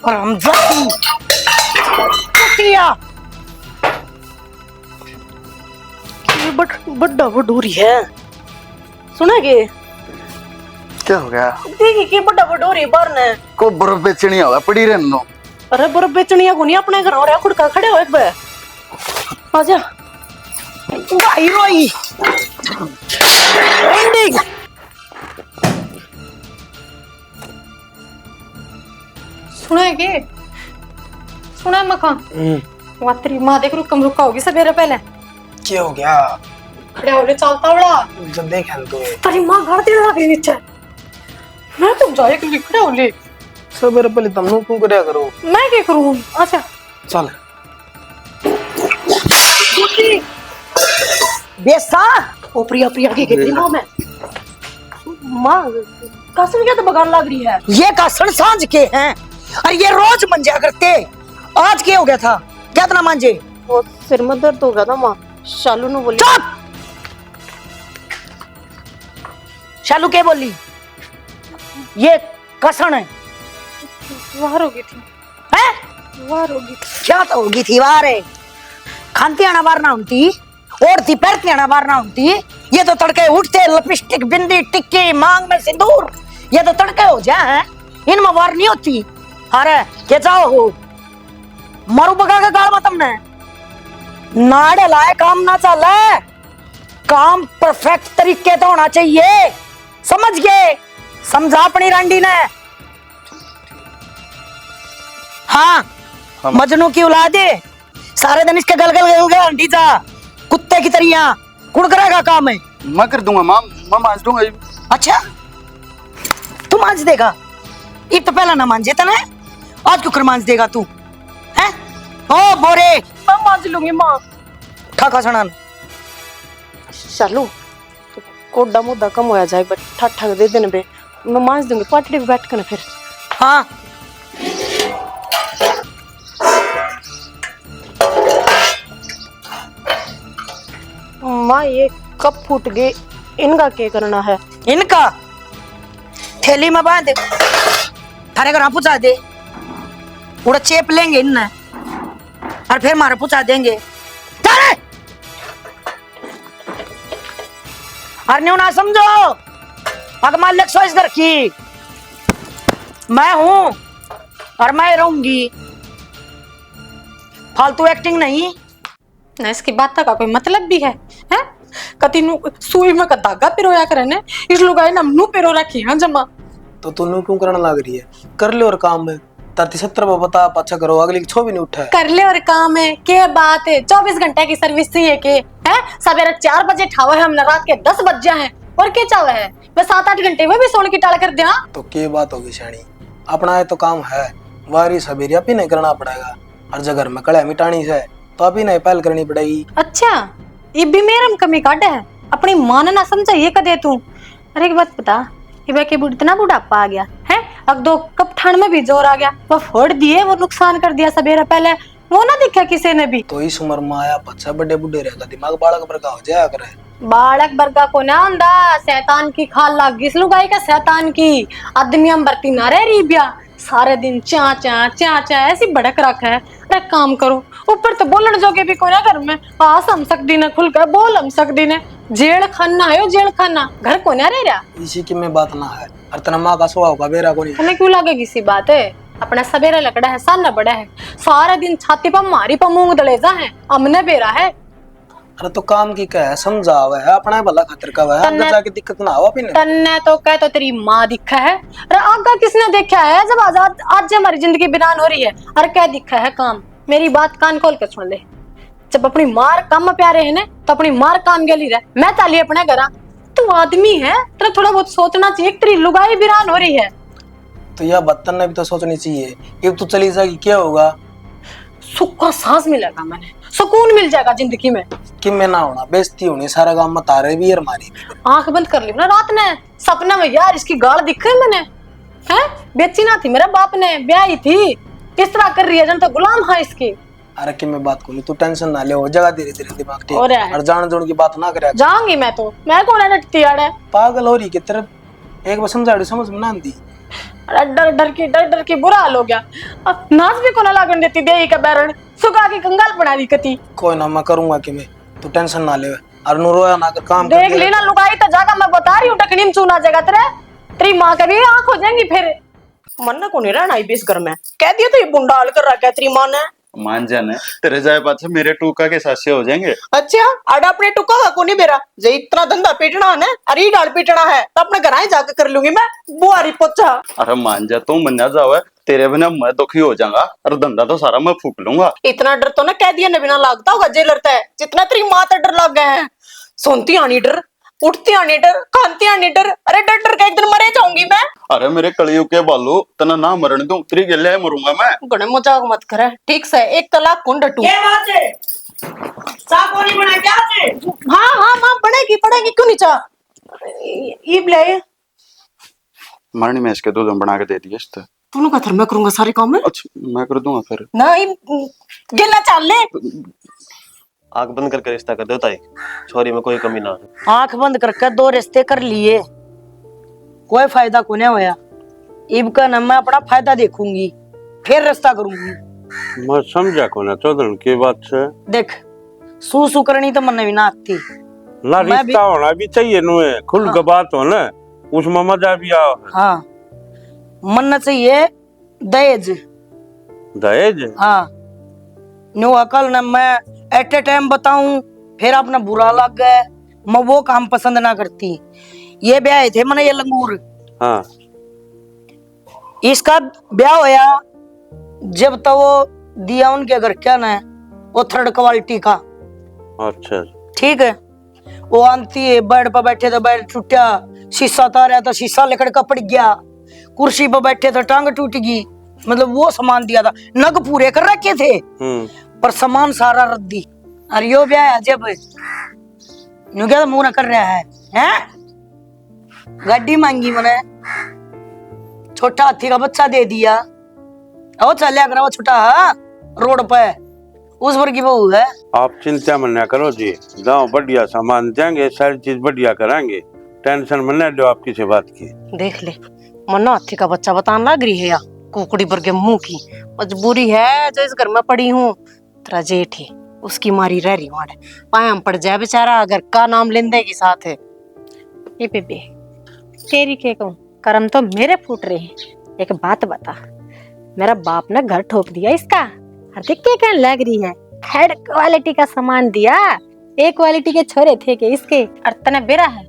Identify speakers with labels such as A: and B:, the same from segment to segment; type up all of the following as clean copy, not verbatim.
A: हरामजादी कुतिया ये बड़ा बडूरी है। सुना के
B: क्या हो गया?
A: देखी के बड़ा बडूरी बरने
B: को बर्फ बेचनी होगा पड़ी रहनो।
A: अरे बर्फ बेचनिया को नहीं अपने घर और खुड़का खड़े हो एक बे आजा भाई रोई एंडिंग
C: सुना है के सुना है मखा वहाँ तेरी माँ देख रुकम रुका होगी सवेरे पहले।
D: क्या हो गया?
C: खड़े होले चलता बड़ा
D: जब देखा तो
C: तेरी माँ घर तेरे लगे नीचे मैं तुम जाए कि खड़े होले
D: सवेरे पहले तुम नु क्यों करया करो?
C: मैं क्या करूँ? अच्छा
D: चल
A: बेसा ओ प्रिया प्रिया की कहती माँ मैं माँ कसम क्या तो बगान लग रही है। ये कसम सांझ के हैं और ये रोज मंजा करते। आज क्या हो गया था? क्या इतना मांझे?
C: वो सिर में दर्द हो गया था माँ। शालू ने बोली।
A: चुप! शालू क्या बोली? ये कसम है
C: वार हो गई थी
A: हैं?
C: वार हो गई
A: क्या तो होगी थी वारे खानती आना बार ना होती और थी पैरती आना बार ना होती। ये तो तड़के उठते लिपस्टिक बिंदी टिक्की मांग में सिंदूर ये तो तड़के हो जाए हैं इनमें वार नहीं होती। अरे क्या जाओ हो मारू बगा का गाल मत हमने नाड़े लाए काम ना चले काम परफेक्ट तरीके तो होना चाहिए समझ गए? समझा अपनी रांडी ने? हाँ मजनू की औलाद है सारे दिन इसके गलगल गलगल हंडी जा कुत्ते की तरह कुड़करा का काम है।
B: मैं कर दूंगा मां मैं मांज दूंगा।
A: अच्छा तू मांज देगा? ये तो पहला ना मांजे तने आज क्यों कर मांज देगा तू हैं? ओ बोरे
C: मैं मांज लूंगी माँ।
A: ठा सणान
C: शालू तो कोडा मुद्दा कम होया जाए बट ठक ठक दे देने बे मैं मांज दूंगी पाटड़ी पे बैठ कर ना फिर।
A: हाँ
C: माँ ये कब फूट गए इनका क्या करना है?
A: इनका थैली में बांध थारे घर पहुंचा दे उड़ा चेप लेंगे इनने और फिर मारे पहुंचा देंगे तारे और न्यू ना समझो अगर मालिक सोच कर की मैं हूं और मैं रहूंगी फालतू एक्टिंग नहीं।
C: ना इसकी बात का कोई मतलब भी है हैं? कति नु सुई में का धागा पिरोया करे ने इस लुगाई ना मुंह पिरो रखी हां जमा
D: तो तू क्यों करने लग रही है? कर ले और काम में ताती 70 बता पाछा करो अगली की छो भी नहीं उठा
C: कर ले और काम है के बात है 24 घंटे की सर्विस चाहिए के हैं? सवेरे 4 बजे ठावा है हमने रात के 10 बज जाए हैं और क्या चावा है मैं 7-8 घंटे में भी सोने की टाल कर दिया।
D: तो क्या बात होगी शानी अपना है तो काम है वारी सवेरे आप ही नहीं करना पड़ेगा और जगह में कड़ा मिटानी से तो आप ही नहीं पहल करनी पड़ेगी।
C: अच्छा ये भी मेरा में कमी काटे है अपनी मान ना समझा ये कदे तू। अरे एक बात बता ये के इतना बुढ़ापा आ गया है अब दो कप ठंड में भी जोर आ गया वो फोड़ दिए वो नुकसान कर दिया सवेरे पहले वो ना दिखा किसी ने भी।
D: तो इस उम्र में आया बच्चा बड़े बुढ़े रहेगा दिमाग बालक पर का हो जाया करे।
C: बालक बरगा को ना हुंदा शैतान की खाल लाग गई लुगाई का शैतान की आदमी हम बरती ना रह रही बिया सारे दिन चा चा चा चा ऐसी भड़क रखा है। अरे काम करो ऊपर तो बोलने जोगे भी कोना घर में पास हम सकती ने खुल कर बोल हम सकती ने जेल खाना आयो जेल खाना घर को ना रह रहा
D: इसी की में बात ना है और तना माँ का स्वभाव का बेरा को नहीं
C: तुम्हें क्यों लगेगी सी बात है अपना सवेरा लकड़ा है साना बड़ा है सारा दिन छाती पर मारी पर मूंग दलेजा है हमने बेरा है।
D: अरे तो काम की क्या है समझावा है अपना भला खातिर का है अंदर जाके दिक्कत ना हो अपने
C: तन्ने तो कह तो तेरी माँ दिखा है। अरे आगा किसने देखा है जब आजाद आज हमारी जिंदगी बिरान हो रही है। अरे क्या दिखा है काम मेरी बात कान खोल कर सुन ले जब अपनी मार काम में प्यारे है ना तो अपनी मार काम गली रहे मैं चाली अपने घर तू आदमी है तेरा थोड़ा बहुत सोचना चाहिए तेरी लुगाई बिरान हो रही है।
D: तो यह बत्तन ने भी तो सोचनी चाहिए कि तू चली जाएगी क्या होगा
C: सुख का सांस मिलेगा मैंने सुकून मिल जाएगा जिंदगी में
D: कि मैं ना होना बेइज्जती होनी सारा काम में तारे भी और मारी भी।
C: आंख बंद कर ली ना रात ने सपना में यार इसकी गाल दिख रही मैंने हैं बेची ना थी मेरे बाप ने ब्याही थी इस तरह कर रही है जन तो गुलाम है इसकी।
D: अरे कि मैं बात करूँ तू टेंशन ना ले हो जगह धीरे धीरे दिमाग ठीक
C: और
D: जान जोड़ की बात ना करे
C: जाऊंगी मैं तो मैं कौन है डटती यार
D: पागल हो रही की तरफ एक बार समझाड़ी समझ में ना आती।
C: अरे डर डर के बुरा हाल हो गया। अब नाच भी कोना लागन देती दे का बैरण सुखा के कंगाल बना दी कती।
D: कोई ना, मैं करूंगा कि मैं, तू टेंशन ना ले। और नु रोया ना कर, काम
C: देख
D: कर
C: लेना लुगाई तो जागा, मैं बता रही हूँ टकनी में चूना जगह तेरी माँ का भी आंख हो जाएंगी फिर।
A: मन को नहीं रहना इस घर में, कह दिया तो ये बुंडा हाल कर रखा है तेरी माँ ने।
B: मान जाने तेरे जाए पाछे मेरे टूका के सास्य हो जाएंगे।
A: अच्छा आड़ा अपने टुका का को नहीं मेरा जे इतना धंधा पीटना है ना, अरे डाल पीटना है तो अपने घर ही जाकर कर लूंगी मैं बुआरी पोछा।
B: अरे मान जा, तू मन्या जावे, तेरे बिना मैं दुखी हो जाऊंगा और धंधा तो सारा मैं फूक लूंगा।
A: इतना डर तो ना कह दिया न बिना लागता होगा जेलर है, जितना तेरी माँ तो डर लग गए हैं। सुनती आनी डर, उठती आनी डर, खानती आनी डर, अरे डर डर के एक दिन मरे जाऊंगी मैं।
B: अरे मेरे कलियुग के बालू, तना ना मरण दूं, तेरी गले मरूंगा मैं।
A: गणे मजाक मत करे, ठीक से 1 तलाक कौन डटू। ये बात है साफ नहीं बना क्या से? हाँ मां पड़ेगी क्यों नहीं चाह ईब ले
B: मरनी में इसके दूध बना के दे दिए इससे।
A: तूने कहा था मैं करूंगा सारे काम में।
B: अच्छा मैं कर दूंगा फिर।
A: नहीं गिला चाल ले।
E: आंख बंद करके रिश्ता कर दो ताई, छोरी में कोई कमी ना हो।
A: आंख बंद करके 2 रिश्ते कर लिए, कोई फायदा को नहीं होया। इब का ना मैं अपना फायदा देखूंगी फिर रिश्ता करूंगी।
F: मैं समझा को ना चौधरी की बात से।
A: देख सू करनी तो मन भी ना आती
F: ना, रिश्ता होना भी चाहिए नुए, खुल के बात हो ना, उसमें मजा भी आओ।
A: हाँ मन चाहिए दहेज।
F: दहेज?
A: हाँ नो अकल न मैं एट ए टाइम बताऊं फिर अपना बुरा लग गए, मैं वो काम पसंद ना करती। ये ब्याह थे मैंने ये लंगूर।
F: हाँ
A: इसका ब्याह होया जब तो वो दिया उनके घर क्या ना वो 3rd क्वालिटी का।
F: अच्छा
A: ठीक है, वो आंती है बेड पर बैठे तो बेड टूटा, शीशा तारा तो शीशा लेकर का पड़ गया, कुर्सी पर बैठे तो टांग टूट गई। मतलब वो सामान दिया था, नग पूरे कर रखे थे पर सामान सारा रद्दी। अरे यो ब्याह जब नु क्या मुंह न कर रहा है हैं? गाड़ी मांगी मैंने, छोटा हाथी का बच्चा दे दिया, और चलिया करा वो छोटा रोड पे उस पर की बहू है।
F: आप चिंता मत ना करो जी, गाँव बढ़िया सामान देंगे, सारी चीज बढ़िया कराएंगे, टेंशन मत ना लो। आप किसी बात की
A: देख ले, मन्ना हाथी का बच्चा बताने लग रही है या कुकड़ी पर के मुंह की मजबूरी है जो इस घर में पड़ी हूँ। तेरा जेठ है उसकी मारी रह रही हूँ, पाया पड़ जाए बेचारा अगर का नाम लेंदे की साथ है।
C: ये बेबे तेरी के कहूँ, कर्म तो मेरे फूट रहे हैं। एक बात बता, मेरा बाप ने घर ठोक दिया इसका, और देख के कहने लग रही है 3rd क्वालिटी का सामान दिया। एक क्वालिटी के छोरे थे के इसके, और तने बेरा है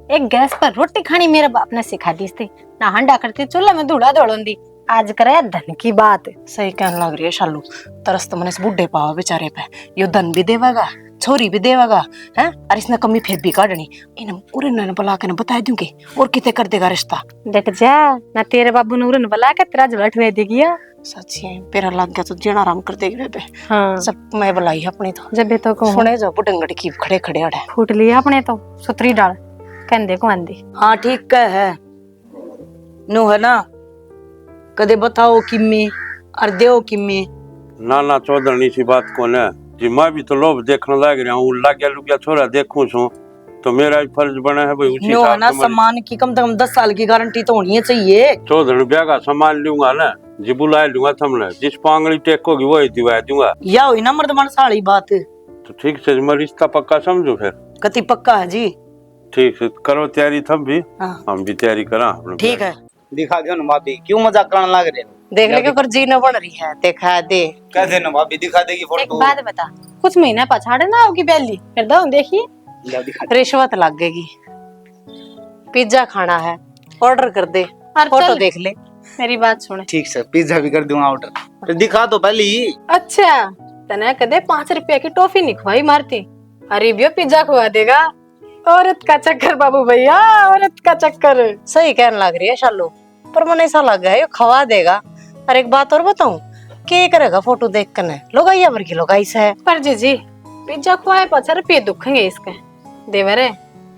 C: एक गैस पर रोटी खानी मेरे बाप ने सिखा दी थी ना, हंडा करती चूल्हे में धूड़ा दौड़ोंदी। आज करे धन की बात।
A: सही कहने लग रही है शालू, तरस तो मैंने इस बुढ़े पावा बेचारे पे, यो धन भी देवागा छोरी भी देवागा हैं, और इसने कमी फिर भी काटनी। इन्हें पूरे नन बुला के बता दूंगी और कितने कर देगा रिश्ता।
C: डट जा ना, तेरे बाबू ने उरन बुला के तेरा झलट दे देगी।
A: सच है, पेरा लग गया तो जीना आराम कर देगी बेबे।
C: हाँ
A: सब मैं बुलाई है अपनी तो,
C: जब तो को
A: सुने जो बुढ़ंगड़ की खड़े खड़े अड़े
C: फूट लिया अपने तो सुतरी डाल कहने को आंदी।
A: हाँ ठीक है नु है ना, कदे बताओ किम्मी और देओ किम्मी।
F: ना ना चौधरी सी बात को ना जी, मैं भी तो लोभ देखने लग रहा हूँ, लाग्या लुग्या छोरा देखूं छू तो मेरा भी फर्ज बना है भाई उसी
A: नो ना, सामान की कम से कम 10 साल की गारंटी तो होनी चाहिए।
F: चौधरी ब्याह का सामान लूंगा ना जी, बुला लूंगा तुमने, जिस पांगली टेकोगी वही दिवा दूंगा।
A: या हुई ना मर्दमान साड़ी बात,
F: तो ठीक से मैं रिश्ता पक्का समझू फिर।
A: कति पक्का है जी।
F: ठीक है, करो तैयारी तुम भी,
A: हाँ।
F: हम भी तैयारी करा।
A: ठीक है,
G: दिखा दो ना भाभी, क्यों मजाक करने लग रहे हो?
A: देख ले कर जी न बन रही है, देखा दे
G: कैसे ना भाभी, दिखा देगी
C: एक
G: फोटो।
C: बात बता, कुछ महीना पछाड़े ना होगी बैली फिर दो देखिए।
G: जाओ दिखा
A: रिश्वत लग गई। पिज्जा खाना है ऑर्डर कर दे,
C: और
A: फोटो
C: चल,
A: देख ले।
C: मेरी बात सुने।
G: ठीक से पिज्जा भी कर दूंगा ऑर्डर, तो दिखा दो पहले ही।
C: अच्छा तने कदे 5 रुपया की टॉफी नहीं खवाई मारती, अरे बियो पिज्जा खवा देगा। औरत का चक्कर बाबू भैया, औरत का चक्कर।
A: सही कहने लग रही है शालू, पर मन ऐसा लग गया ये खवा देगा। और एक बात और बताऊं, के करेगा फोटो देख कर लोगाइया भर की लोगाई से है।
C: पर जी पिज्जा खवाए 5 रुपये दुखेंगे इसके देवरे।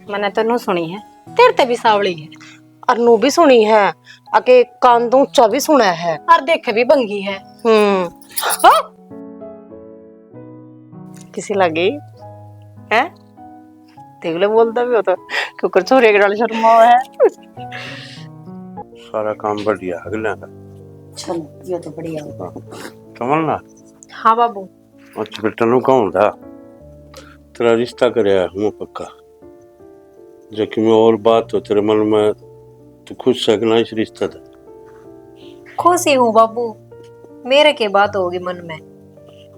C: मैंने तो नु सुनी है, तेरे ते भी सावड़ी है
A: और नू भी सुनी है, आके कान दूं चा भी सुना है,
C: और देखे भी बंगी है।
A: हाँ? किसी लगी है देख ले, बोलता भी हो तो क्योंकि छोरे के डाल शर्मा है।
F: सारा काम बढ़िया अगले का।
A: चलो ये तो बढ़िया होगा।
F: कमलना
C: हाँ बाबू।
F: अच्छा बेटा नु कहूँ था तेरा रिश्ता करया हूँ पक्का। जबकि मैं और बात हो तेरे मन में तू खुश है कि ना इस रिश्ते से?
H: खुश ही हूँ बाबू, मेरे के बात होगी मन में,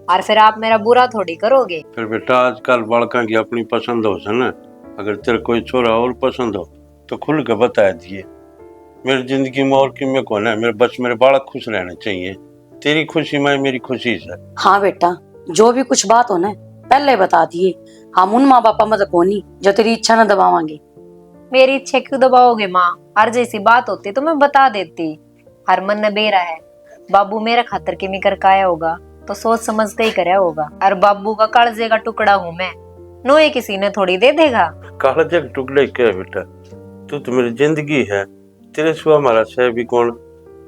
H: और फिर आप मेरा बुरा थोड़ी करोगे।
F: फिर बेटा आजकल बालका की अपनी पसंद हो से ना, अगर तेरे कोई छोरा और पसंद हो तो खुल के बता दिए। मेरी जिंदगी में और कि मैं कौन है, मेरे बस मेरे बालक खुश रहने चाहिए। तेरी खुशी में मेरी खुशी से।
A: हाँ बेटा, जो भी कुछ बात हो ना पहले बता दिए। हम उन माँ बापा मत कोनी जो तेरी इच्छा न दबावांगे।
H: मेरी इच्छा क्यों दबाओगे माँ? हर जैसी बात होती तो मैं बता देती। हर मन न बेरा है, बाबू मेरे खातर के मिकर काया होगा तो सोच समझ के ही करया होगा। और बाबू का कालजे का टुकड़ा हूँ मैं, नोए किसी ने थोड़ी दे देगा।
F: कालजे के टुकड़े क्या है बेटा, तू तो मेरी जिंदगी है, तेरे सिवा हमारा सह भी कौन।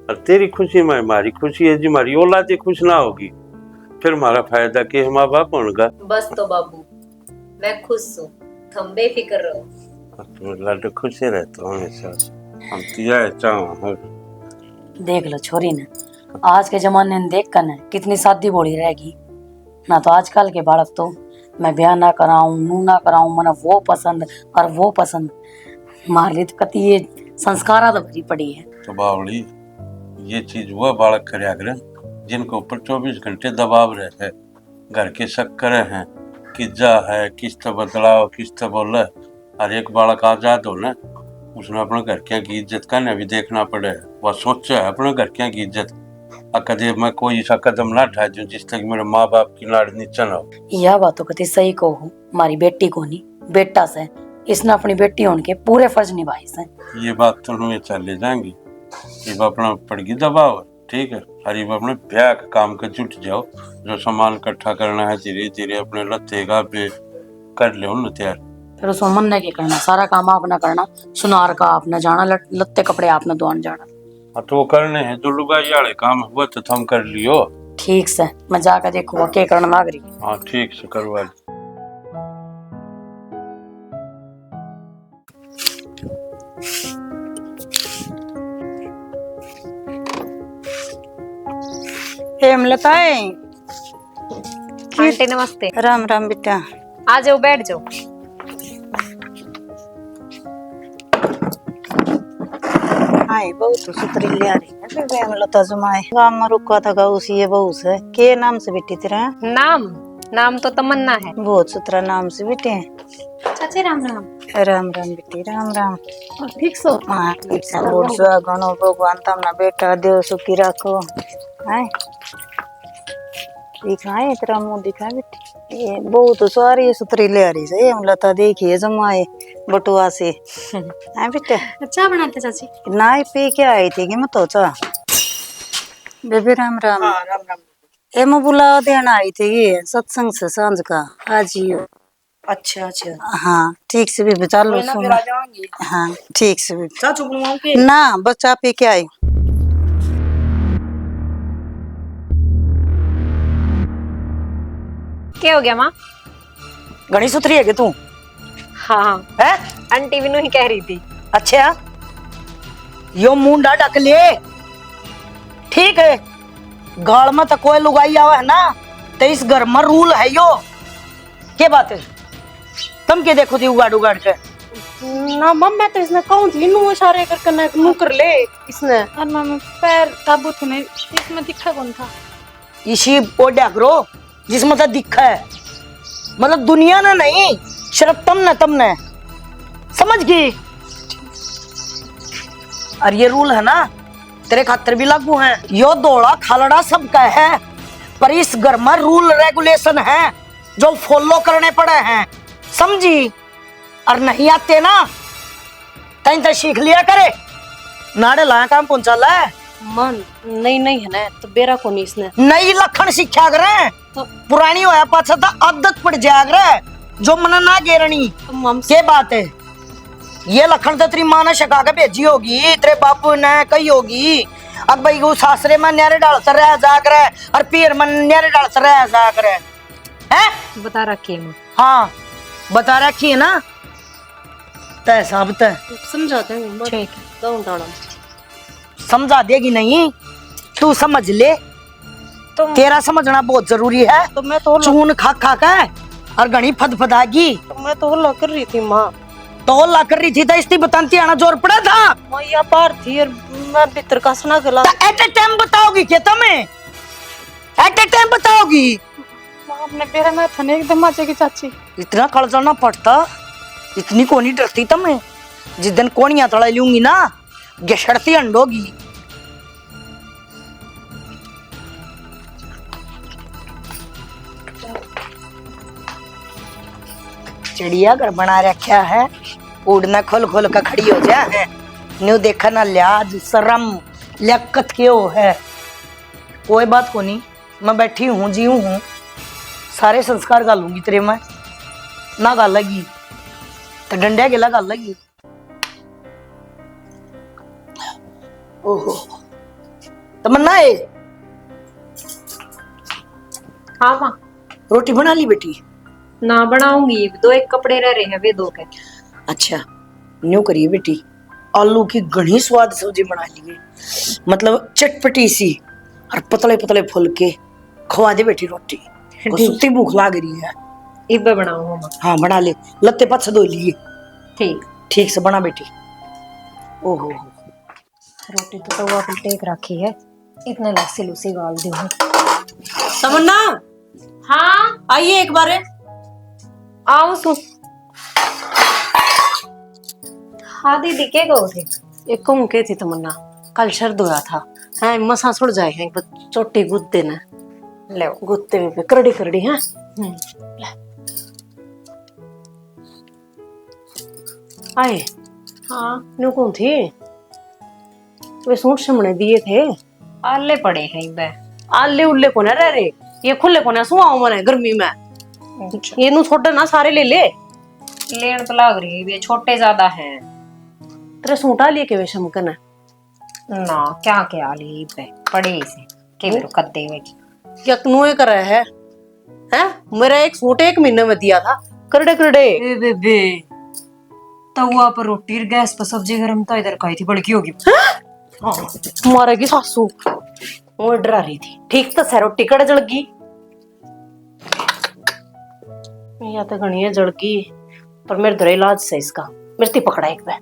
F: और तेरी खुशी में हमारी खुशी है। जी हमारी औलाद खुश ना होगी फिर हमारा फायदा क्या है माँ बाप होगा।
H: बस तो बाबू मैं खुश हूँ, तुम बेफिक्र रहो।
F: तुम लाडो खुश ही रहते हो हमेशा, हम तिया चाहो।
A: देख लो छोरी ने आज के जमाने में देख कर कितनी शादी बोली रहेगी ना। तो आजकल के बालक तो मैं ब्याह ना कराऊं नू ना कराऊं, मना वो पसंद और वो पसंद। हमारे लिए तो कति ये संस्कारा तो भरी पड़ी है।
F: तो बावली ये चीज वह बालक करया करे जिनको ऊपर 24 घंटे दबाव रहते, घर के शक करे हैं कि जा है किस तरह बदलाव किस तरह बोले। और एक बालक आजाद हो ना, उसने अपने घर की इज्जत का भी देखना पड़े। वह सोचे अपने घर की इज्जत, कदे मैं कोई ऐसा कदम ना उठा दूं जिस तक मेरे माँ बाप की लाड़ नीचा ना हो। यह
A: बात तो कति सही को हो। हमारी बेटी को नहीं बेटा से, इसने अपनी बेटी होने के पूरे फर्ज निभाए से।
F: ये बात तो हमें चले जाएंगी। ये अपना पड़गी दबाव ठीक है। और ये अपने ब्याह का काम कर जुट जाओ, जो सामान इकट्ठा करना है धीरे धीरे अपने लत्तेगा पे कर ले उन तैयार।
A: फिर उसमें मन नहीं करना, सारा काम आपने करना, सुनार का आपने जाना, लत्ते कपड़े आपने धोने जाना।
F: हाँ तो वो करने हैं जो लुगाई वाले काम हुआ तो थम कर लियो।
A: ठीक से मैं जाकर देखूंगा क्या करना लाग रही।
F: हाँ ठीक से करवा ली।
I: हेमलताएं
H: आंटी नमस्ते।
I: राम राम बेटा।
H: आ जाओ बैठ जाओ।
I: हाय बहू तो सुतरी ले आ रही है बे हेमलता जुमाए गांव में रुका था गाँव उसी ये बहू से के नाम से बेटी तेरा?
H: नाम तो तमन्ना है।
I: बहुत सुतरा नाम से बेटे हैं।
H: चाची राम राम।
I: राम राम बेटी राम राम।
H: ठीक सो।
I: हाँ ठीक से बोल सुहा गणो भगवान तमना बेटा देव सुखी रखो। हाय दिखाए तेरा मुंह दिखा बेटी। ये बहू तो सारी सुतरी ले आ रही है हेमलता देखिए जमाए बटुआ से। हाँ बेटा
C: चाय बनाते चाची?
I: ना पी के आई थी कि मैं तो चाह बेबी राम राम।
D: हाँ राम राम।
I: ए मैं बुला देना आई थी ये सत्संग से सांझ का आज ही।
A: अच्छा अच्छा
I: हाँ ठीक से भी बचा लो सुन। हाँ ठीक से भी ना बच्चा पी के आई।
H: क्या हो गया माँ?
A: घनी सुथरी है कि तू?
H: हाँ
A: है
H: आंटी भी नहीं कह रही थी।
A: अच्छा यो मुंडा ढक ले ठीक है। गाल में तो कोई लुगाई आवा है ना तो इस घर में रूल है यो। क्या बात है तुम क्या देखो थी उगाड़ उगाड़ के?
C: ना मम मैं तो इसने कहूं थी नू इशारे कर नू कर ले इसने। और मम्मी पैर काबू थे ने इसमें दिखा कौन था?
A: इसी ओड्या करो जिसमें तो दिखा है, मतलब दुनिया ने नहीं सिर्फ तुमने समझ गई। और ये रूल है ना तेरे खातर भी लागू है। यो दौड़ा खालड़ा सबका है, पर इस घर में रूल रेगुलेशन है जो फॉलो करने पड़े हैं समझी। और नहीं आते ना तैं तो सीख लिया करे। नाड़े लाया काम पहुंचा ला
C: मन नहीं है ना तो बेरा को नहीं इसने।
A: नई लखन शिक्षा करे
C: तो
A: पुरानी होया पाछा तो आदत पड़ जाया करे जो मन ना गेरनी।
C: तो मम
A: के बात है ये लखन तो तेरी माँ ने शका के भेजी होगी, तेरे बापू ने कही होगी। अब भाई वो सासरे में न्यारे डालता रह जा करे और पीर में न्यारे डालता रह जा करे है।
H: बता रखी है माँ।
A: हाँ बता रखी है ना। तय साहब तय
C: समझाते हैं
H: ठीक
C: गाँव डाड़ा।
A: समझा देगी नहीं, तू समझ ले।
I: तो
A: तेरा समझना बहुत जरूरी है।
I: तो मैं तो
A: चून खा खा के और घनी फदफदागी।
I: मैं तो हल्ला कर रही थी माँ।
A: तो हल्ला कर रही थी तो इसकी बताती आना जोर पड़ा था।
I: माँ या पार थी और मैं भीतर का सुना गला।
A: एट ए टाइम बताओगी क्या तुम्हें? एट ए टाइम बताओगी?
I: माँ अपने पेरे में थने एकदम माचे की चाची।
A: इतना खड़ जाना पड़ता, इतनी कोनी डरती तुम्हें। जिस दिन कोनिया तड़ा लूंगी ना, गशड़ती अंडोगी। चिड़िया घर बना रखा है, उड़ना खोल खोल कर खड़ी हो जा है। न्यू देखा ना लिहाज शर्म लियाकत क्यों है। कोई बात को नहीं, मैं बैठी हूँ जीव हूँ, सारे संस्कार गालूंगी तेरे में ना गाल लगी तो डंडिया गेला गाल लगी। ओहो तमन्ना है,
H: हाँ माँ।
A: रोटी बना ली बेटी?
H: ना बनाऊंगी, 2-1 कपड़े रह रहे हैं वे धो के।
A: अच्छा न्यू करिए बेटी, आलू की घनी स्वाद सब्जी बना ली, मतलब चटपटी सी और पतले पतले फुल के खवा दे बेटी रोटी। सुती भूख लाग रही है।
H: इब्बे बनाऊंगा माँ।
A: हाँ बना ले, लत्ते पथ धो लिए।
H: ठीक
A: ठीक से बना बेटी। ओहो
H: रोटी तो तवा पे टेक रखी है, इतने लस्सी लुसी गाल दी हूँ।
A: तमन्ना
H: हाँ
A: आइए एक बार।
H: आओ सु। हाँ दीदी के गो थे?
I: एक को मुके थी तमन्ना, कल शर्द हुआ था है मसा सुड़ जाए हैं चोटी गुद देना
H: ले
I: गुत्ते में पे करड़ी करड़ी है। आए
H: हाँ
I: नु कौन थी? वे सूट समने दिए थे,
H: आले पड़े हैं इब्बे।
I: आले उल्ले को ना रह रे, ये खुले को ना सुआओ मने गर्मी में। ये नु छोटे ना सारे ले ले।
H: लेन तो लाग रही है, छोटे ज्यादा हैं।
I: तेरे सूटा लिए के वे शमकन है
H: ना क्या क्या ली इब्बे पड़े से के मेरे कद्दे में की।
I: क्या नुए कर रहा है? मेरा एक सूट 1 महीने में दिया था, करड़े करड़े।
H: ए बेबे तवा पर रोटी और गैस पर सब्जी गरम तो इधर खाई थी बड़की होगी।
I: तुम्हारे की सासू वो डरा रही थी। ठीक तो सै रोटी कड़ जड़गी या तो घनी जड़गी, पर मेरे दर इलाज से इसका मिर्ती पकड़ा एक बार।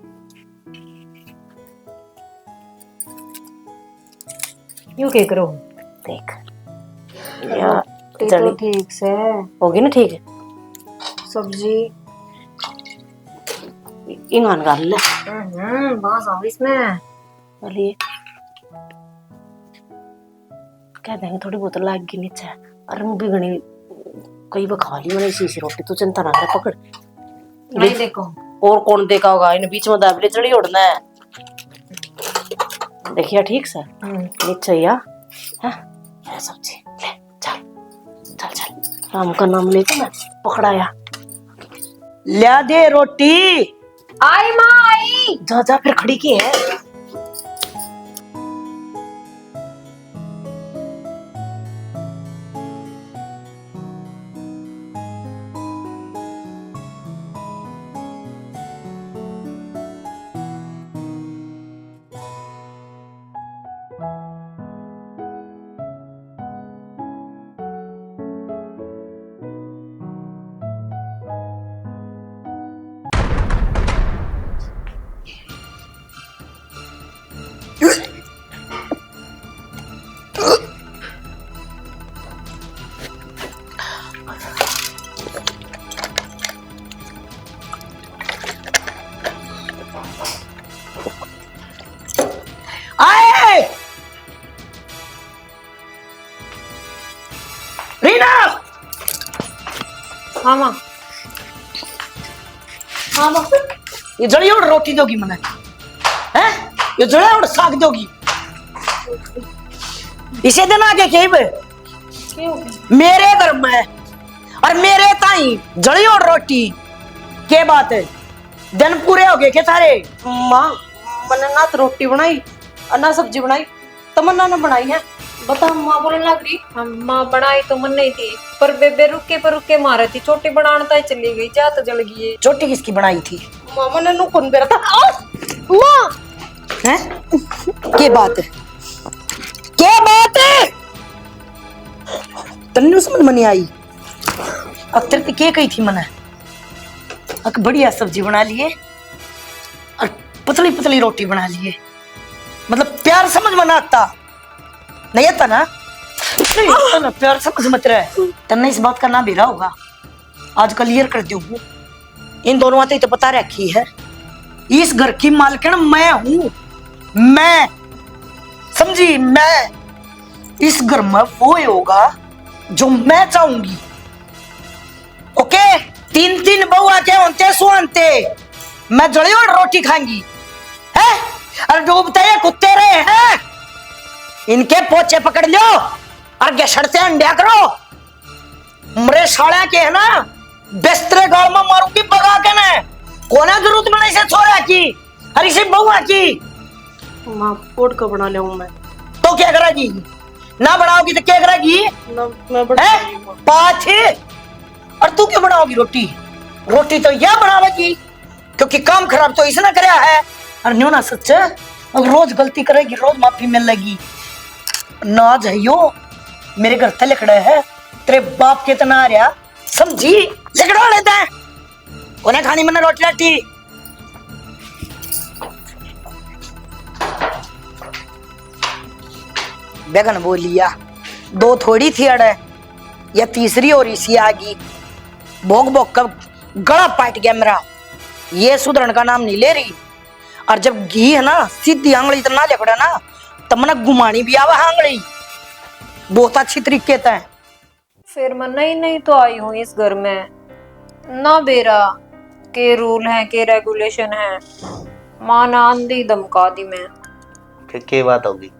H: यूं क्या करो
I: देख
H: यार तो ठीक से
I: होगी ना ठीक है।
H: सब्जी
I: ईमान गाल ले
H: बास आओ इसमें।
I: बोलिए कह देंगे थोड़ी बहुत लाग गई नीचे और मुंह भी घनी कई बार खा ली मैंने इसी रोटी, तो चिंता ना कर पकड़।
H: नहीं देखो
I: और कौन देखा होगा, इन बीच में दाबले चढ़ी उड़ना है। देखिए ठीक से नीचे या है सब्जी ले चल चल चल। राम का नाम लेके मैं पकड़ाया।
A: ल्या दे रोटी।
H: आई माँ आई।
I: जा जा फिर खड़ी की है।
A: आए रीना।
H: हाँ माँ। हाँ माँ।
A: ये जड़ी और रोटी दोगी मने हैं? ये जड़ी और साग दोगी? इसे दिन आगे क्या मेरे घर में और मेरे ताई जड़ी और रोटी के बात है? दिन पूरे हो गए क्या थारे?
I: माँ मैंने ना तो रोटी बनाई और ना सब्जी बनाई, तमन्ना ने बनाई है। बता माँ बोलने लग रही।
H: माँ बनाई तो मन नहीं थी, पर बेबे रुके पर रुके मारे थी। छोटी बनाने तो चली गई, जा तो जल गई।
A: छोटी किसकी बनाई थी?
I: माँ मैंने नु कौन बेरा था। माँ
A: हैं? क्या बात है? क्या बात है? तन्नू समझ में नहीं आई। अब तेरे को क्या कही थी मैंने? एक बढ़िया सब्जी बना लिए और पतली पतली रोटी बना लिए। मतलब प्यार समझ में ना आता, नहीं आता ना? नहीं आता ना, प्यार समझ मत रहा। तन्ने इस बात का ना भी रहा होगा, आज क्लियर कर दूं। इन दोनों बातें तो पता रखी है, इस घर की मालकिन मैं हूं, मैं, समझी? मैं इस घर में वो होगा जो मैं चाहूंगी। ओके? 3-3 बहुआ के होते सुनते, मैं जड़ी और रोटी खाएंगी है? और डूबते हैं कुत्ते रहे हैं, इनके पोचे पकड़ लो और गसड़ते अंडा करो। मरे साड़ा के है ना, बिस्तरे गाल में मारूंगी बगा के ना। कोना जरूरत बना इसे छोरा की और इसे बहुआ की?
I: माँ पोट का बना लिया हूँ मैं।
A: तो क्या करेगी? ना बनाओगी तो क्या करेगी?
I: मैं
A: है? पाछे। और तू क्यों बनाओगी रोटी? रोटी तो यह बनावेगी, क्योंकि काम खराब तो इसने कराया है। और न्यू ना सच, अब रोज गलती करेगी, रोज माफी मिलेगी ना। जाइयो मेरे घर तले खड़े है, तेरे बाप के तना आ रहा, समझी? लिखड़वा लेता है कोने खानी मैंने रोटी लाटी। बेगन बोलिया दो थोड़ी थी अड़े, या तीसरी और इसी आगी। भोग भोग का गला पाट गया मेरा, ये सुधरण का नाम नहीं ले रही। और जब घी है ना सीधी आंगली इतना लिखड़ा ना, तब मैंने घुमानी भी आवा आंगली बहुत अच्छी तरीके से।
H: फिर मैं नहीं नहीं तो आई हूँ इस घर में ना, बेरा के रूल हैं के रेगुलेशन है। माँ ना आंधी धमका दी मैं।
G: फिर क्या बात होगी?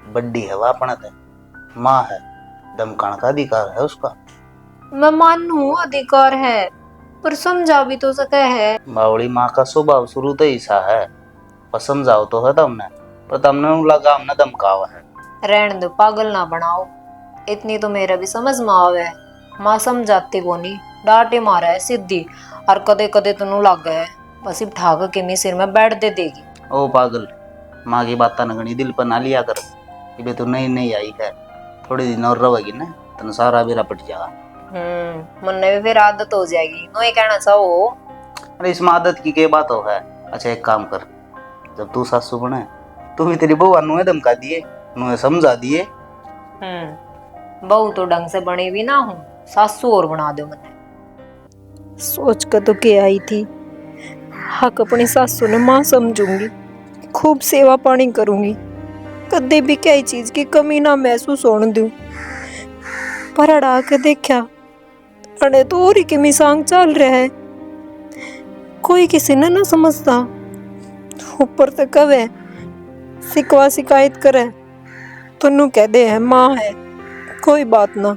G: बड्डी है वह अपना है, माँ है, धमकाने का अधिकार है उसका।
H: मैं मानू अधिकार है, पर समझा भी तो सके है।
G: बावड़ी माँ का स्वभाव शुरू तो ऐसा है, पर समझाओ तो है तुमने, पर तुमने लगा हमने धमकावा है।
H: रहने दो, पागल ना बनाओ। इतनी तो मेरा भी समझ में आवे। माँ समझाती को नहीं, डांटे मारा है सीधी, और कदे कदे तनु लग गए बस इब ठाक के मी सिर में बैठ दे देगी।
G: ओ पागल, माँ की बात नगनी दिल पर ना लिया कर। ये तो नई नई आई है, थोड़े दिन और रहेगी ना तो सारा बेरा पट जाएगा।
H: मन में भी फिर आदत हो जाएगी। नो ये कहना चाहो?
G: अरे इसमें आदत की क्या बात हो है? अच्छा एक काम कर, जब तू सासू बने तू भी तेरी बहू नुए धमका दिए, नुए समझा दिए।
H: बहू तो ढंग से बनी भी ना हूँ, सासू और बना दो मने।
J: सोच कर तो क्या आई थी, हक अपनी सासू ने माँ समझूंगी, खूब सेवा पानी करूंगी, कदे भी कई चीज की कमी ना महसूस होने दूं। पर अड़ा के देखा अड़े तो और ही की मिसांग चल रहा है, कोई किसी ने ना समझता। ऊपर तक कवे सिकवा शिकायत करे तो नू कह दे है माँ है, कोई बात ना।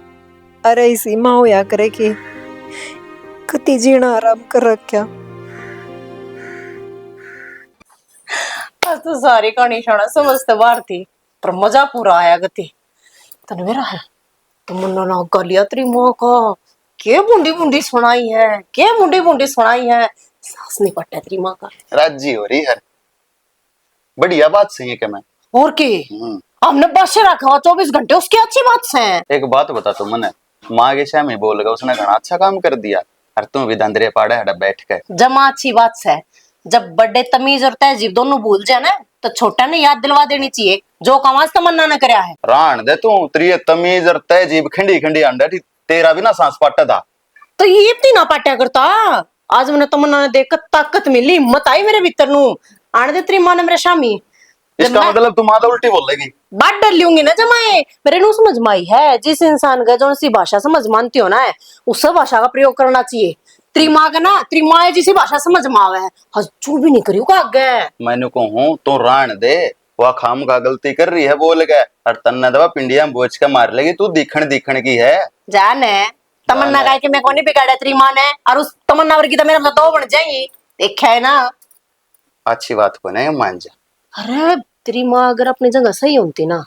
J: अरे इसी माँ होया करे कि कति जीना आराम कर रखा।
I: आज तो सारी कहानी शाना समझते बाहर थी, पर मजा पूरा आया गति। तने मेरा है तो मुन्ना ना गलिया तेरी माँ का के बुंडी बुंडी सुनाई है, के बुंडी बुंडी सुनाई है। सास नहीं पट्टा तेरी माँ का।
B: राजी हो रही है, बढ़िया बात सही है कि मैं
I: और के हमने बस रखा हुआ 24 घंटे, उसकी अच्छी बात से।
B: एक बात बता तू मने, माँ के शाम ही बोल गया, उसने घना अच्छा काम कर दिया और तू भी दंदरे पाड़े हड़ा बैठ के।
I: जमा अच्छी बात से, जब बड़े तमीज और तहजीब दोनों भूल जाए ना, तो छोटा ने याद दिलवा देनी चाहिए जो कमाज तमन्ना ने करया है।
B: रान दे तू, तेरी तमीज और तहजीब खंडी खंडी अंडा थी, तेरा भी ना सांस पाटा था।
I: तो ये इतनी ना पाट्या करता। आज मैंने तमन्ना ने देखकर ताकत मिली, हिम्मत आई मेरे भीतर नू। आने दे तेरी माँ ने मेरे शामी।
B: इसका मतलब तुम आधा उल्टी बोलेगी।
I: बात डर लूंगी ना जमाए, मेरे नू समझ में आई है। जिस इंसान का जो सी भाषा समझ मानती हो ना है, उस भाषा का प्रयोग करना चाहिए। तेरी माँ का ना, तेरी माँ जिसी भाषा समझ में आवे है, हजू भी नहीं करियो का आगे।
B: मैंने कहूँ तो रान दे, वह खाम का गलती कर रही है बोल गए, और तन्ने दवा पिंडिया में बोझ के मार लेगी, तू दिखण दिखण की है।
I: जाने तमन्ना का कि मैं कौन नहीं बिगाड़ा तेरी माँ ने, और उस तमन्ना वर्गी तो मेरा दो बन जाएंगी, देखा है ना।
B: अच्छी बात को नहीं मान जा।
I: अरे तेरी माँ अगर अपनी जगह सही होती ना,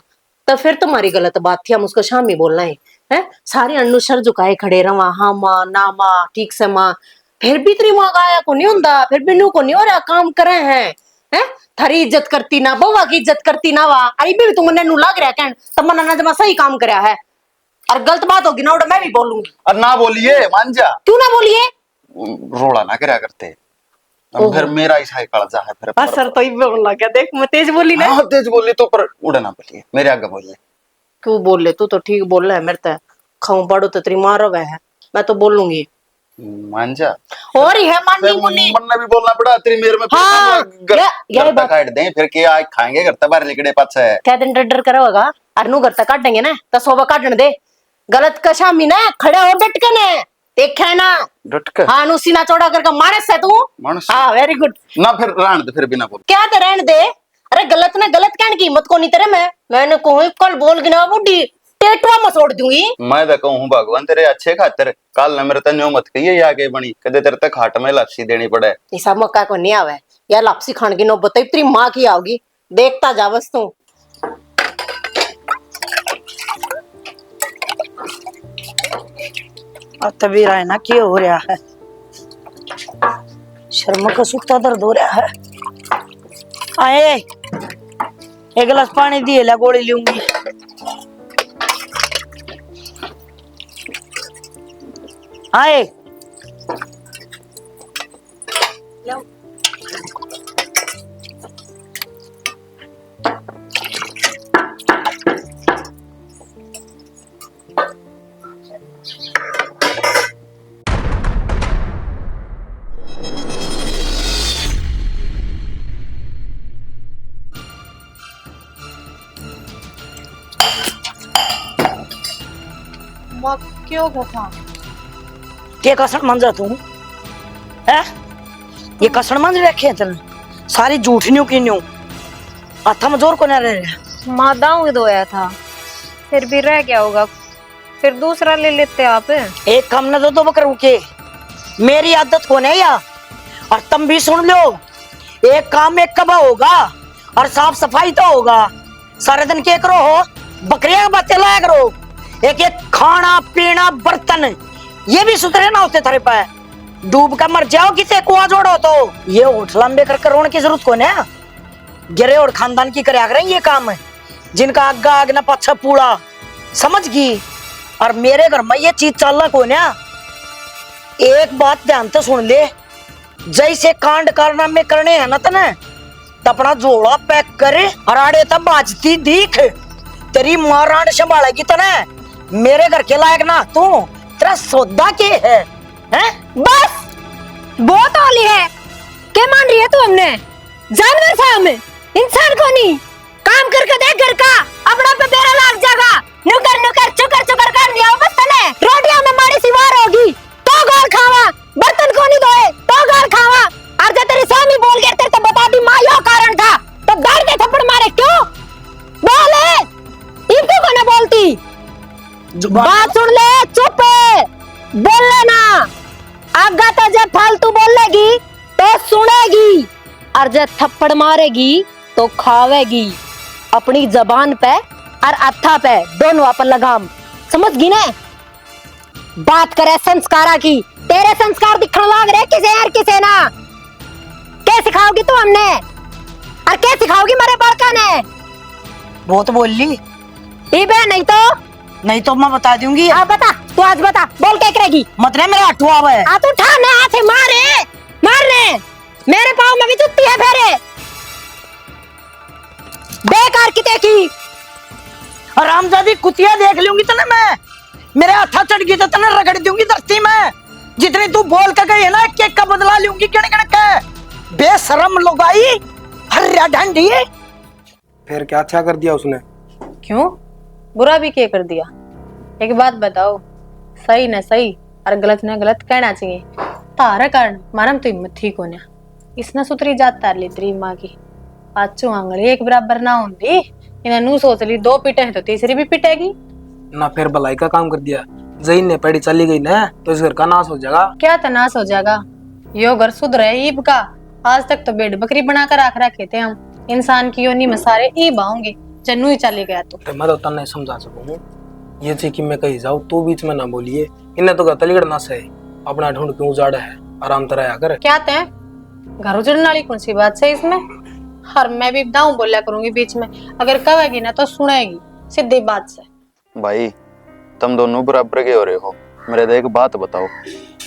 I: तो फिर तुम्हारी गलत बात थी, हम उसको शामी बोलना है सारे अनुसर झुकाए खड़े रहा, हाँ माँ ना माँ ठीक से माँ, फिर भी तेरी माँ का आया को नहीं होता, फिर भी नू को नहीं हो रहा काम करे हैं। है थारी इज्जत करती ना बउआ की इज्जत करती ना वा अरे भी तुमने नु लग रहा कहन तब मना ना जमा सही काम करया है और गलत बात होगी ना उड़ा मैं भी बोलूंगी
B: और ना बोलिए मान जा,
I: क्यों ना बोलिए
B: रोड़ा ना करया करते। अब फिर मेरा ही साई कालजा है फिर
I: असर तो ही बोलना क्या देख मैं तेज बोली ना
B: हाँ तेज बोली तो पर उड़ा ना बोलिए, मेरे आगे बोलिए।
I: क्यों बोल ले तू तो ठीक बोल रहा है मेरे तो खाऊं पड़ो तो तेरी माँ रवे है मैं तो बोलूंगी
B: मान जा,
I: और ही है माननी मुन्नी
B: मन भी बोलना पड़ा तेरी मेरे में
I: हाँ, ये बात
B: काट दें फिर क्या आज खाएंगे घर तक बाहर निकले पास है
I: क्या दिन डर करोगा और नु घर तक काटेंगे ना तो सोबा काटने दे गलत कशा मी ना खड़े हो डटकन है देखा है ना
B: डटकर
I: हाँ नु सीना चौड़ा करके मानस है तू
B: मानस
I: हाँ वेरी गुड
B: ना फिर रान दे फिर बिना बोल
I: क्या तो रहने दे अरे गलत ना गलत कहने की हिम्मत को नहीं तेरे में मैंने कहूँ कल बोल गिना बुढ़ी टेटुआ मसोड़ दूंगी
B: मैं तो कहूँ भगवान तेरे अच्छे खातिर काल न मेरे तन्यो मत कहिए आगे बनी कदे तेरे तक खाट में लापसी देनी पड़े
I: ऐसा मौका को नहीं आवे यार लापसी खान की नौबत तो तेरी माँ की आओगी देखता जा बस तू
A: तभी रहा है ना क्या हो रहा है, शर्म का सुखता दर्द हो रहा है। आए एक गिलास पानी दिए ला गोली लूंगी। आए
I: क्यों था
A: के कसण मंजा तू है ये कसण मंज रखे चल सारी झूठ न्यू की न्यू अथा मजोर को ना रहे
H: माँ दाऊ धोया था फिर भी रह गया होगा, फिर दूसरा ले लेते आप।
A: एक काम न दो बकर रुके, मेरी आदत कौन है या और तुम भी सुन लो, एक काम एक कबा होगा और साफ सफाई तो होगा। सारे दिन क्या करो हो बकरियां की बातें लाया करो, एक एक खाना पीना बर्तन ये भी सुधरे ना होते थारे पे, डूब कर मर जाओ किसे कुआ जोड़ो तो ये होठ लंबे कर रोने की जरूरत कौन है। गिरे और खानदान की करे रहे ये काम है जिनका आगा आग न पच्छा पूड़ा समझ गई। और मेरे घर में ये चीज चलना कौन है, एक बात ध्यान से सुन ले, जैसे कांड कारनामे करने हैं ना तने अपना जोड़ा पैक करे और आड़े तब बाजती दिख, तेरी मां रांड संभालेगी तने, मेरे घर के लायक ना तू, तेरा सौदा के है हैं?
J: बस बहुत होली है, क्या मान रही है तू हमने? जानवर था हमें, इंसान को नहीं। काम करके देख घर का, अपना पे बेरा लाग जाएगा। नुकर नुकर चुकर चुकर कर दिया बस तने, रोटियां में मारी सी वार होगी तो गाल खावा, बर्तन को नहीं धोए तो गाल खावा। और जब तेरी स्वामी बोल गया तेरे तो बता दी माँ यो कारण था, तो गाड़ के थप्पड़ मारे क्यों? बोले इनको को ना बोलती, बात सुन ले, चुप बोल लेना। आगा तो जब फालतू बोलेगी तो सुनेगी और जब थप्पड़ मारेगी तो खावेगी। अपनी जबान पे और अत्था पे दोनों अपन लगाम, समझ गई ना? बात करे संस्कारा की, तेरे संस्कार दिखने लग रहे किसे यार किसे ना। क्या सिखाओगी तू हमने और क्या सिखाओगी मेरे बड़का ने?
A: बहुत बोल ली नहीं तो मैं बता दूंगी।
J: हाँ बता, तू आज बता, बोल क्या करेगी?
A: मतलब मेरा अठुआ है
J: आ तू ठाने हाथ से मारे मारने, मेरे पाँव में भी जुत्ती है फेरे, बेकार की देखी।
A: और रामजादी कुतिया देख लूंगी तो ना मैं, मेरे हाथा चढ़ गई तो तने रगड़ दूंगी धरती में। जितनी तू बोल के गई है ना केक का बदला लूंगी कण कण के, बेशरम लुगाई हर्या ढंडी।
D: फिर क्या अच्छा कर दिया उसने?
C: क्यों बुरा भी क्या कर दिया? एक बात बताओ, सही न सही और गलत न गलत कहना चाहिए। तारा कारण मानम तो हिम्मत ठीक होने, इसने सुतरी जात तार ली तेरी माँ की, पांचों आंगली एक बराबर ना होंगी। इन्हें नू सोच ली दो पिटे हैं तो तीसरी भी पिटेगी
D: ना। फिर भलाई का काम कर दिया, जहीन ने पड़ी चली गई ना तो इस घर का नाश हो जाएगा।
C: क्या तनाश हो जाएगा? यो घर सुधरे ईब का, आज तक तो बेड बकरी बनाकर रख रखे थे हम, इंसान की योनि में सारे ईब आऊंगे, जन्नू ही चले गया तो
D: मैं तो तन्ने समझा सकूं ये चीज कि मैं कहीं जाऊं तो बीच में ना बोलिए। इन्हें तो तलीगढ़ ना सहे, अपना ढूंढ क्यों उजाड़ा है, आराम तरह आकर।
C: क्या तय घर उजड़ने वाली कौन सी बात है इसमें? और मैं भी दाऊ बोला करूंगी बीच में, अगर कहेगी ना तो सुनेगी, सीधी बात से।
B: भाई तुम दोनों बराबर के हो रहे हो, मेरे तो एक बात बताओ,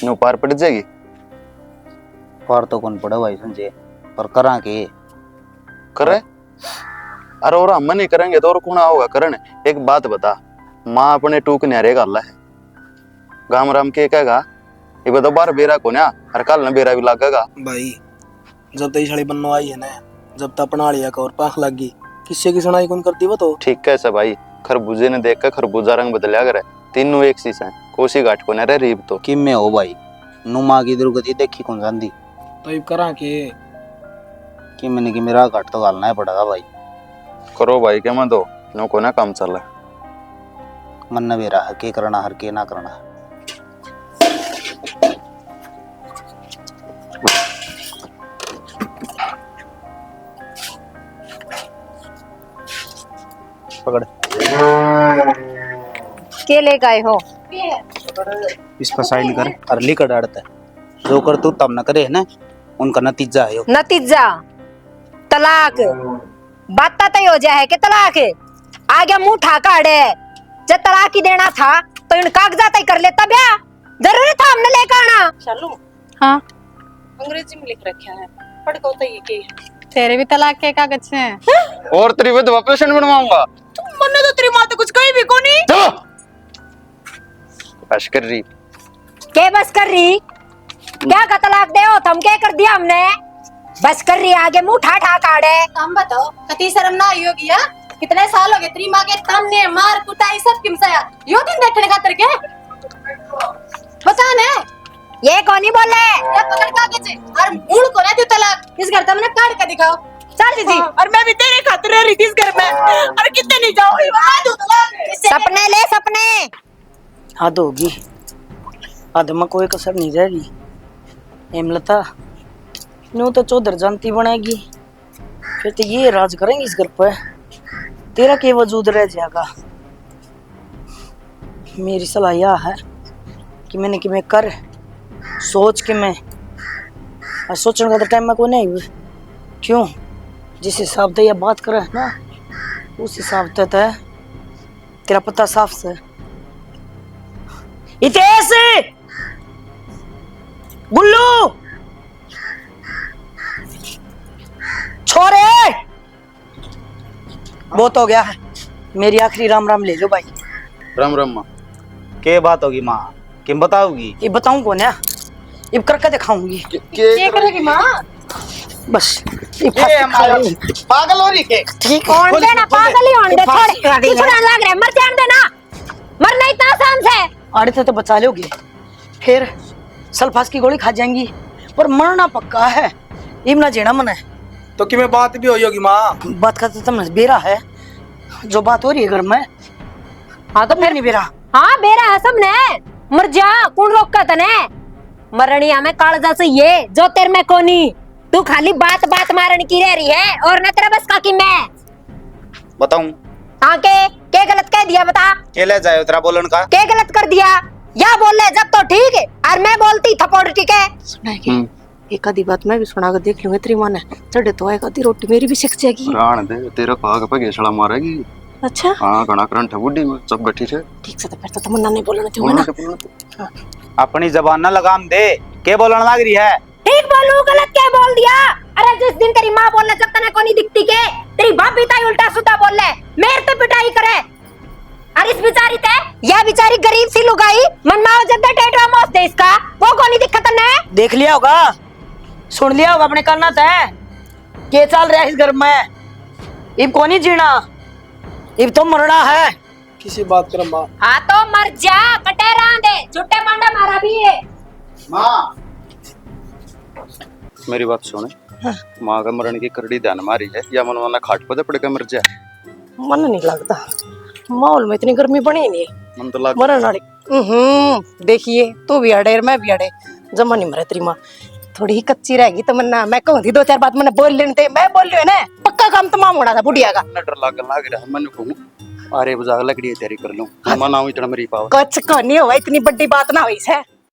B: न्यू पार पड़ जाएगी?
G: पार तो कौन पड़ा भाई संजय, पर करा के
B: करे? अरे और हम नहीं करेंगे तो और कौन आओगा करने? एक बात बता, माँ अपने टूक न्यारे गाला है, गाम राम के कहेगा ये बता बार बेरा को ना, हर काल ना बेरा भी लागेगा।
D: भाई जब तक छड़ी बननो आई है ना, जब तक अपना लिया का और पाख लग गई, किससे की सुनाई कौन करती वो तो।
B: ठीक कैसे भाई, खरबूजे ने देख कर खरबूजा रंग बदलिया करे, तीनों एक सी है, कोसी घाट को न रे रीब तो
G: किम में हो भाई, नुमा की दुर्गति देखी कौन जानती।
D: तो अब करा के
G: कि मैंने कि मेरा घाट तो गालना ही पड़ेगा भाई।
B: करो भाई के मत दो, नो को ना काम चल रहा है।
G: मन न बेरा है के करना हर के ना करना। पकड़
H: के ले गए हो?
G: इस पर साइन कर और लिख डालता है, जो कर तू तब न करे है ना, उनका नतीजा है।
H: नतीजा तलाक, बात तय हो जाए कि तलाक आगे मुंह ठाका अड़े। जब तलाक ही देना था तो इन कागजात ही कर लेता ब्याह, जरूरी था हमने लेकर आना।
I: चलो
C: हाँ
I: अंग्रेजी में लिख रखा है, पढ़ को तो ये की
C: तेरे भी तलाक के कागज हैं।
B: और तेरी विधवा पेशेंट बनवाऊंगा।
I: मन्ने तो तेरी माँ तो कुछ कही भी कोनी।
B: बस कर रही
H: के बस कर रही, क्या का तलाक दे हो तुम, क्या कर दिया हमने? बस कर रही, आगे मुंह ठा ठा काड़े।
C: काम बताओ, कति शर्म ना आई होगी? यार कितने साल हो गए तेरी माँ के ताने मार कुटाई सब किमसाया, यो दिन देखने का तेरे के पता नहीं
H: ये कौन ही बोले?
C: ये पकड़ कागज है और मूल को ना तू तलाक, इस घर तुमने काट के दिखाओ। चल दीदी।
I: और मैं भी तेरे खातिर रह रही थी इस घर में, और कितने नहीं जाऊंगी वहां तू तलाक।
H: सपने ले सपने।
A: हद होगी, हद में कोई कसर नहीं रहेगी। हेमलता न्यू तो चौधर जानती बनेगी, फिर तो ये राज करेंगे इस घर पर, तेरा के वजूद रह जाएगा। मेरी सलाह यह है कि मैंने कि मैं कर सोच के मैं, और सोचने का तो टाइम में कोई नहीं हुआ। क्यों? जिस हिसाब से यह बात करे ना, उस हिसाब से तेरा पता साफ से इतेश गुल्लू छोरे, बहुत हो गया है, मेरी आखिरी राम राम ले लो भाई।
B: राम राम माँ।
G: के बात होगी माँ, किम बताओगी?
A: ये बताऊं कौन है, ये करके दिखाऊंगी।
C: ये करेगी माँ?
A: बस
B: पागल हो रही है।
A: ठीक
H: कौन दे ना, पागल ही होने दे थोड़े, किसुना लग रहा है, मर जान देना, मरना इतना आसान है।
A: आड़े थे तो बचा लोगे, फिर सल्फास की गोली खा जाएंगी, पर मरना पक्का है। इमना जेना मन है
D: तो कि मैं बात भी हो होगी माँ।
A: बात करते तुम बेरा है, जो बात हो रही है घर में। हाँ तो फिर नहीं बेरा।
H: हाँ बेरा है सबने, मर जा, कौन रोका तने? मरनिया में कालजा से ये जो तेरे में कोनी, तू खाली बात बात मारने की रह रही है, और न तेरा बस का की मैं
G: बताऊं?
H: हाँ के गलत कह दिया बता?
G: के ले जाए तेरा बोलन का?
H: के गलत कर दिया? या बोल ले जब तो ठीक है, और मैं बोलती थपोड़ ठीक है।
I: सुना के एक आधी बात मैं भी सुना कर देख लूंगी, तेरी माँ ने चढ़े तो एक आधी रोटी मेरी भी सिक जाएगी।
B: राण दे तेरा काग पे घेसड़ा मारेगी।
I: अच्छा
B: हाँ घना करंट है बुड्ढी में सब बैठी है।
I: ठीक से, तो फिर तो तमन्ना नहीं बोलना चाहिए ना।
G: अपनी जबान ना लगाम दे, के बोलन लग रही है?
H: ठीक बोलू गलत क्या बोल दिया? अरे जिस दिन तेरी माँ बोलने जब तने को नहीं दिखती के, तेरी बाप भी ताई उल्टा सुधा बोल ले, मेरे तो पिटाई करे। अरे इस बेचारी ते, यह बेचारी गरीब सी लुगाई, मनमाओ जब टेटवा मोस दे इसका, वो को नहीं दिखता तने?
A: देख लिया होगा, सुन लिया होगा अपने करना था, क्या चल रहा है इस घर में। इब को नहीं जीना, इब तो मरना है।
D: किसी बात कर माँ।
H: हाँ तो मर जा, कटे रहा दे, झूठे पांडा मारा भी है।
B: माँ मेरी बात सुने, माँ का मरण की करड़ी ध्यान मारी है, या मनवाना खाट पर पड़ के मर जाए?
I: मन नहीं लगता, माहौल में इतनी गर्मी बनी नहीं,
B: मन तो लग
I: मरण वाली। देखिए तू भी अड़े मैं भी अड़े, जमा नहीं मरे तेरी माँ। थोड़ी ही कच्ची रहेगी तमन्ना, मैं कहूँ थी दो चार बात मैंने बोल लेने थे, मैं बोल लियो ना, पक्का काम तमाम होना था बुढ़िया का।
B: डर लाग रहा है मन को, अरे बजा लकड़ी तैयारी कर लूं, मन आऊं इतना मरी पाओ।
I: कुछ नहीं हुआ, इतनी बड़ी बात ना हुई से।